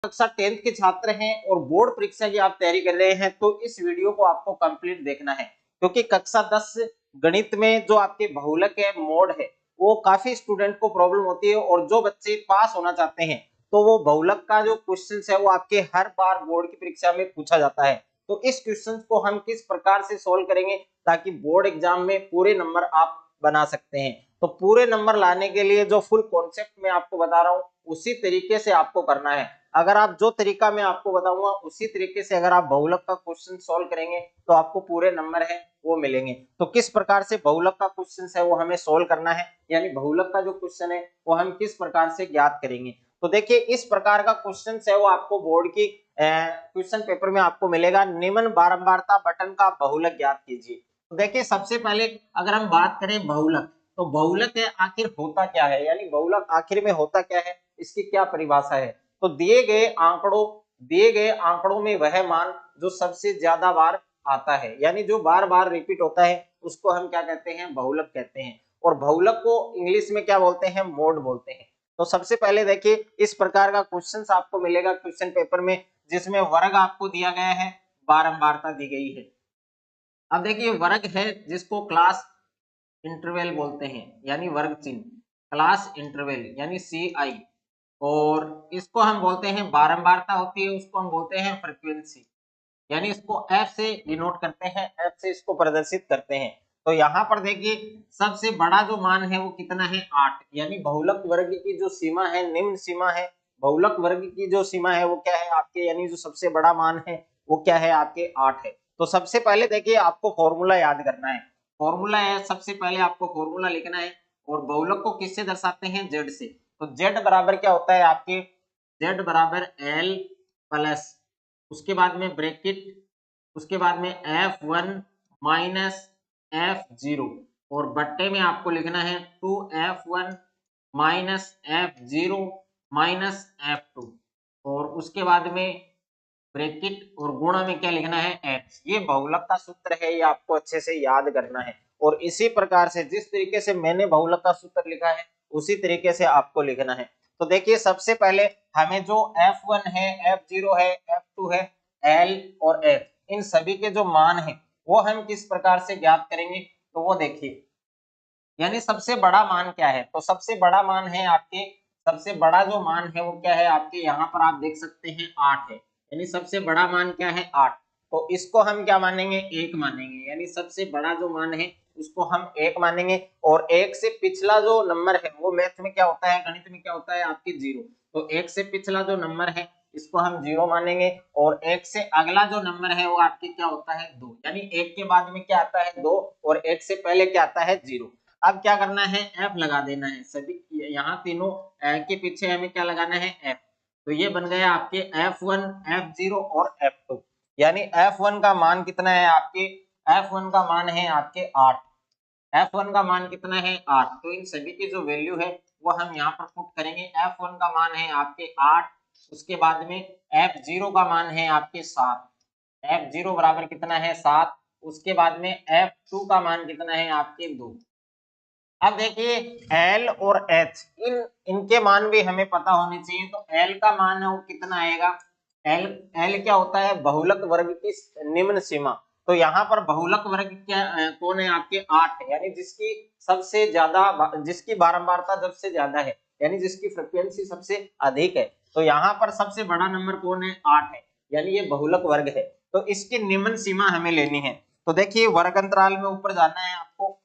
कक्षा 10th के छात्र हैं और बोर्ड परीक्षा की आप तैयारी कर रहे हैं तो इस वीडियो को आपको कंप्लीट देखना है, क्योंकि कक्षा 10 गणित में जो आपके बहुलक है, मोड है, वो काफी स्टूडेंट को प्रॉब्लम होती है और जो बच्चे पास होना चाहते हैं तो वो बहुलक का जो क्वेश्चन है वो आपके हर बार बोर्ड की परीक्षा में पूछा जाता है। तो इस क्वेश्चन को हम किस प्रकार से सोल्व करेंगे ताकि बोर्ड एग्जाम में पूरे नंबर आप बना सकते हैं। तो पूरे नंबर लाने के लिए जो फुल कॉन्सेप्ट मैं आपको बता रहा हूँ उसी तरीके से आपको करना है। अगर आप जो तरीका मैं आपको बताऊंगा उसी तरीके से अगर आप बहुलक का क्वेश्चन सॉल्व करेंगे तो आपको पूरे नंबर है वो मिलेंगे। तो किस प्रकार से बहुलक का क्वेश्चन है वो हमें सॉल्व करना है, यानी बहुलक का जो क्वेश्चन है वो हम किस प्रकार से ज्ञात करेंगे। तो देखिए इस प्रकार का क्वेश्चन है वो आपको बोर्ड की क्वेश्चन पेपर में आपको मिलेगा। निम्न बारंबारता बटन का बहुलक ज्ञात कीजिए। तो देखिए सबसे पहले अगर हम बात करें बहुलक, तो बहुलक है आखिर होता क्या है, यानी बहुलक आखिर में होता क्या है, इसकी क्या परिभाषा है। तो दिए गए आंकड़ों में वह मान जो सबसे ज्यादा बार आता है, यानी जो बार बार रिपीट होता है उसको हम क्या कहते हैं, बहुलक कहते हैं। और बहुलक को इंग्लिश में क्या बोलते हैं, मोड बोलते हैं। तो सबसे पहले देखिए इस प्रकार का क्वेश्चन आपको मिलेगा क्वेश्चन पेपर में, जिसमें वर्ग आपको दिया गया है, बारंबारता दी गई है। अब देखिए वर्ग है जिसको क्लास इंटरवल बोलते हैं, यानी वर्ग चिन्ह, क्लास इंटरवल यानी CI। और इसको हम बोलते हैं बारंबारता होती है, उसको हम बोलते हैं फ्रीक्वेंसी, यानी इसको F से डिनोट करते हैं, F से इसको प्रदर्शित करते हैं। तो यहाँ पर देखिए सबसे बड़ा जो मान है वो कितना है, 8, यानी बहुलक वर्ग की जो सीमा है, निम्न सीमा है, बहुलक वर्ग की जो सीमा है वो क्या है आपके, यानी जो सबसे बड़ा मान है वो क्या है आपके 8 है। तो सबसे पहले देखिए आपको फॉर्मूला याद करना है। फॉर्मूला है सबसे पहले आपको फॉर्मूला लिखना है। और बहुलक को किससे दर्शाते हैं, Z से। तो Z बराबर क्या होता है आपके, Z बराबर L प्लस, उसके बाद में ब्रैकेट, उसके बाद में F1 माइनस F0 और बट्टे में आपको लिखना है 2F1 minus F0 minus F2 और उसके बाद में ब्रैकेट और गुणा में क्या लिखना है, x। ये बहुलक का सूत्र है, ये आपको अच्छे से याद करना है। और इसी प्रकार से जिस तरीके से मैंने बहुलक का सूत्र लिखा है उसी तरीके से आपको लिखना है। तो देखिए सबसे पहले हमें जो F1 है, F0 है, F2 है, L और F, इन सभी के जो मान है वो हम किस प्रकार से ज्ञात करेंगे। तो वो देखिए, यानी सबसे बड़ा मान क्या है, तो सबसे बड़ा मान है आपके, सबसे बड़ा जो मान है वो क्या है आपके, यहाँ पर आप देख सकते हैं 8 है, यानी सबसे बड़ा मान क्या है 8। तो इसको हम क्या मानेंगे, 1 मानेंगे, यानी सबसे बड़ा जो मान है उसको हम 1 मानेंगे। और 1 से पिछला जो नंबर है वो मैथ में क्या होता है, गणित में क्या होता है आपकी 0। तो 1 से पिछला जो नंबर है इसको हम 0 मानेंगे। और 1 से अगला जो नंबर है वो आपके क्या होता है 2, यानी 1 के बाद में क्या आता है 2 और 1 से पहले क्या आता है 0। अब क्या करना है, F लगा देना है सभी, यहाँ तीनों के पीछे हमें क्या लगाना है, F। तो ये बन गया आपके F1, F0 और F2, यानी F1 का मान कितना है आपके, F1 का मान है आपके 8, F1 का मान कितना है 8। तो इन सभी की जो वैल्यू है वो हम यहाँ पर पुट करेंगे। F1 का मान है आपके 8, उसके बाद में F0 का मान है आपके 7, F0 बराबर कितना है 7, उसके बाद में F2 का मान कितना है आपके 2। अब देखिए L और H, इनके मान भी हमें पता होने चाहिए। तो L का मान है वो कितना आएगा, L क्या होता है, बहुलक वर्ग की निम्न सीमा। तो यहाँ पर बहुलक वर्ग क्या कौन है आपके 8 है, यानी जिसकी सबसे ज्यादा, जिसकी बारंबारता सबसे ज्यादा है, यानी जिसकी फ्रिक्वेंसी सबसे अधिक है। तो यहाँ पर सबसे बड़ा नंबर कौन है, 8 है, यानी ये बहुलक वर्ग है। तो इसकी निम्न सीमा हमें लेनी है। तो देखिए वर्ग अंतराल में ऊपर जाना है आपको,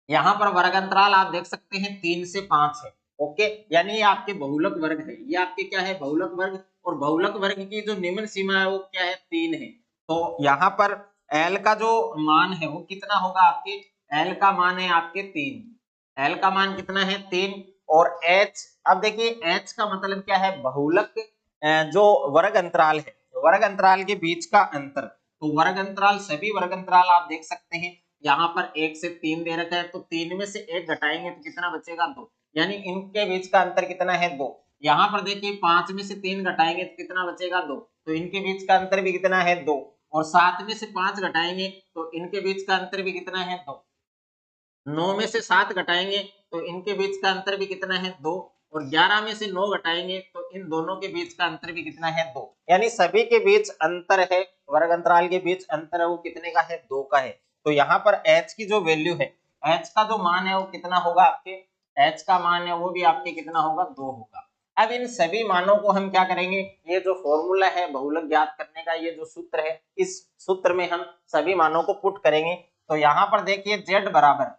यहाँ पर वर्ग अंतराल आप देख सकते हैं 3 से 5 है। ओके, यानी ये आपके बहुलक वर्ग है, ये आपके क्या है, बहुलक वर्ग। और बहुलक वर्ग की जो निम्न सीमा है वो क्या है, 3 है। तो यहाँ पर L का जो मान है वो कितना होगा आपके, L का मान है आपके 3, L का मान कितना है 3। और H, अब देखिए H का मतलब क्या है, बहुलक जो वर्ग अंतराल है, वर्ग अंतराल के बीच का अंतर। तो वर्ग अंतराल, सभी वर्ग अंतराल आप देख सकते हैं, यहाँ पर 1 से 3 दे रखा है, तो 3 में से 1 घटाएंगे तो कितना बचेगा 2, यानी इनके बीच का अंतर कितना है 2। यहाँ पर देखिए 5 में से 3 घटाएंगे तो कितना बचेगा 2, तो इनके बीच का अंतर भी कितना है 2। और 7 में से 5 घटाएंगे तो इनके बीच का अंतर भी कितना है 2। 9 में से 7 घटाएंगे तो इनके बीच का अंतर भी कितना है 2। और 11 में से 9 घटाएंगे तो इन दोनों के बीच का अंतर भी कितना है 2, यानी सभी के बीच अंतर है, वर्ग अंतराल के बीच अंतर है वो कितने का है 2 का है। तो यहाँ पर h की जो वैल्यू है, h का जो मान है वो कितना होगा आपके, h का मान है वो भी आपके कितना होगा 2 होगा। अब इन सभी मानों को हम क्या करेंगे, ये जो फॉर्मूला है बहुलक ज्ञात करने का, ये जो सूत्र है, इस सूत्र में हम सभी मानों को पुट करेंगे। तो यहाँ पर देखिए z बराबर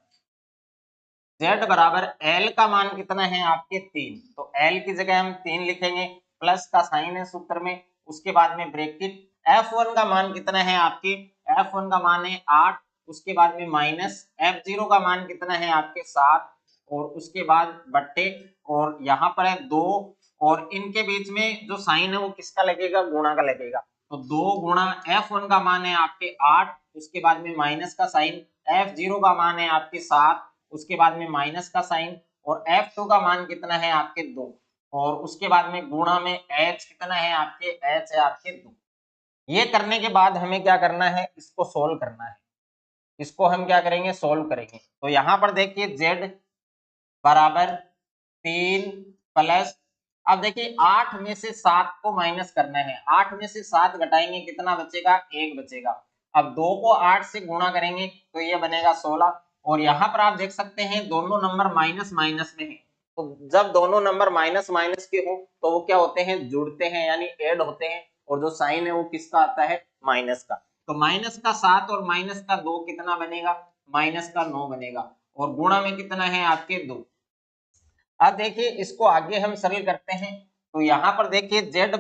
L का मान कितना है आपके 3, तो L की जगह हम 3 लिखेंगे, प्लस का साइन है सूत्र में, उसके बाद में ब्रैकेट, F1 का मान कितना है आपके, F1 का मान है 8, उसके बाद में माइनस F0 का मान कितना है आपके 7, और उसके बाद बट्टे, और यहाँ पर है 2, और इनके बीच में जो साइन है वो किसका लगेगा, गुणा का लगेगा। तो 2 गुणा F1 का मान है आपके 8, उसके बाद में माइनस का साइन, F0 का मान है आपके 7, उसके बाद में माइनस का साइन, और F2 का मान कितना है आपके 2, और उसके बाद में गुणा में H कितना है आपके, H है आपके 2। ये करने के बाद हमें क्या करना है, इसको सोल्व करना है, इसको हम क्या करेंगे, सोल्व करेंगे। तो यहाँ पर देखिए Z बराबर 3 प्लस, अब देखिए 8 में से 7 को माइनस करना है, 8 में से 7 घटाएंगे कितना बचेगा, 1 बचेगा। अब 2 को 8 से गुणा करेंगे तो ये बनेगा 16, और यहाँ पर आप देख सकते हैं दोनों नंबर माइनस माइनस में है, तो जब दोनों नंबर माइनस माइनस के हो तो वो क्या होते हैं, जुड़ते हैं यानी ऐड होते हैं, और जो साइन है वो किसका आता है, माइनस का। तो माइनस का 7 और माइनस का 2 कितना बनेगा, माइनस का 9 बनेगा, और गुणा में कितना है आपके 2। अब देखिए इसको आगे हम सरल करते हैं, तो यहाँ पर देखिए z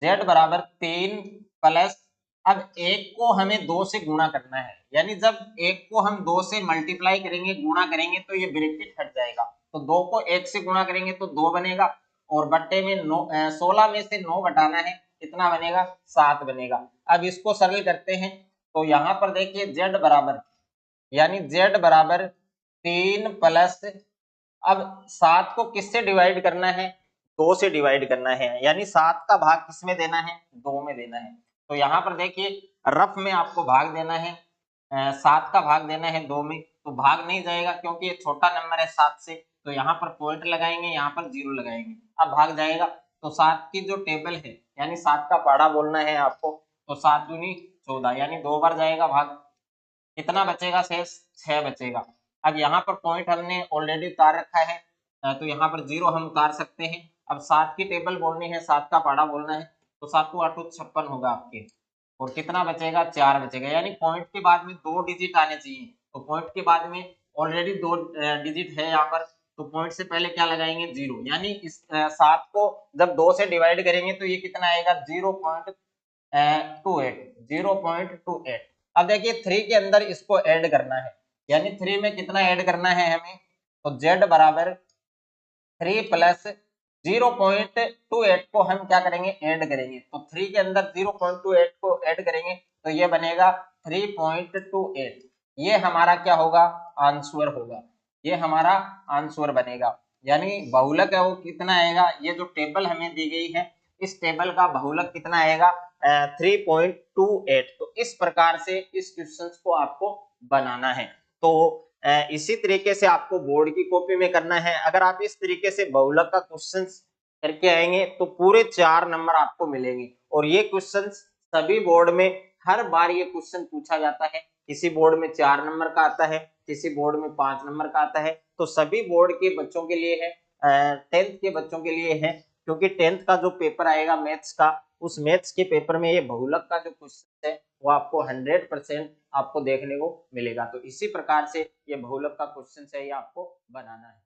बराबर 3 प्लस, अब 1 को हमें 2 से गुणा करना है, यानी जब 1 को हम 2 से मल्टीप्लाई करेंगे, गुणा करेंगे तो ये ब्रैकेट हट जाएगा, तो 2 को 1 से गुणा करेंगे तो 2 बनेगा, और बट्टे में 16 में से 9 घटाना है, कितना बनेगा, 7 बनेगा। अब इसको सरल करते हैं, तो यहाँ पर देखिए z बराबर, यानी z बराबर 3 प्लस, अब 7 को किससे डिवाइड करना है, 2 से डिवाइड करना है, यानी 7 का भाग किसमें देना है, 2 में देना है। तो यहाँ पर देखिए रफ में आपको भाग देना है, 7 का भाग देना है 2 में, तो भाग नहीं जाएगा क्योंकि ये छोटा नंबर है 7 से, तो यहाँ पर पॉइंट लगाएंगे, यहाँ पर 0 लगाएंगे, अब भाग जाएगा। तो 7 की जो टेबल है, यानी 7 का पाड़ा बोलना है आपको, तो 7 दूनी 14, यानी 2 बार जाएगा भाग, कितना बचेगा शेष, 6 बचेगा। अब यहाँ पर पॉइंट हमने ऑलरेडी उतार रखा है, तो यहाँ पर 0 हम उतार सकते हैं। अब 7 की टेबल बोलनी है, 7 का पाड़ा बोलना है, तो 7 को 8 56 होगा आपके, और कितना बचेगा, 4 बचेगा, यानी पॉइंट के बाद में 2 डिजिट आने चाहिए, तो पॉइंट के बाद में ऑलरेडी 2 डिजिट है यहाँ पर, तो पॉइंट से पहले क्या लगाएंगे, 0, यानी इस 7 को जब 2 से डिवाइड करेंगे तो ये कितना आएगा, 0.28। अब देखिए 3 के अंदर इसको ऐड करना है, यानी 3 में कितना ऐड करना है हमें, तो z बराबर 3 प्लस 0.28 को हम क्या करेंगे, ऐड करेंगे, तो 3 के अंदर 0.28 को ऐड करेंगे तो ये बनेगा 3.28, ये हमारा क्या होगा, आंसर होगा, ये हमारा आंसर बनेगा। यानी बहुलक है वो कितना आएगा, ये जो टेबल हमें दी गई है इस टेबल का बहुलक कितना आएगा, 3.28। तो इस प्रकार से इस क्वेश्चन को आपको बनाना है। तो इसी तरीके से आपको बोर्ड की कॉपी में करना है। अगर आप इस तरीके से बहुलक का क्वेश्चन करके आएंगे तो पूरे 4 नंबर आपको मिलेंगे, और ये क्वेश्चन सभी बोर्ड में हर बार ये क्वेश्चन पूछा जाता है, किसी बोर्ड में 4 नंबर का आता है, किसी बोर्ड में 5 नंबर का आता है, तो सभी बोर्ड के बच्चों के लिए है, 10th के बच्चों के लिए है, क्योंकि 10th का जो पेपर आएगा मैथ्स का, उस मैथ्स के पेपर में ये बहुलक का जो क्वेश्चन है वो आपको 100% आपको देखने को मिलेगा। तो इसी प्रकार से ये बहुलक का क्वेश्चन है, ये आपको बनाना है।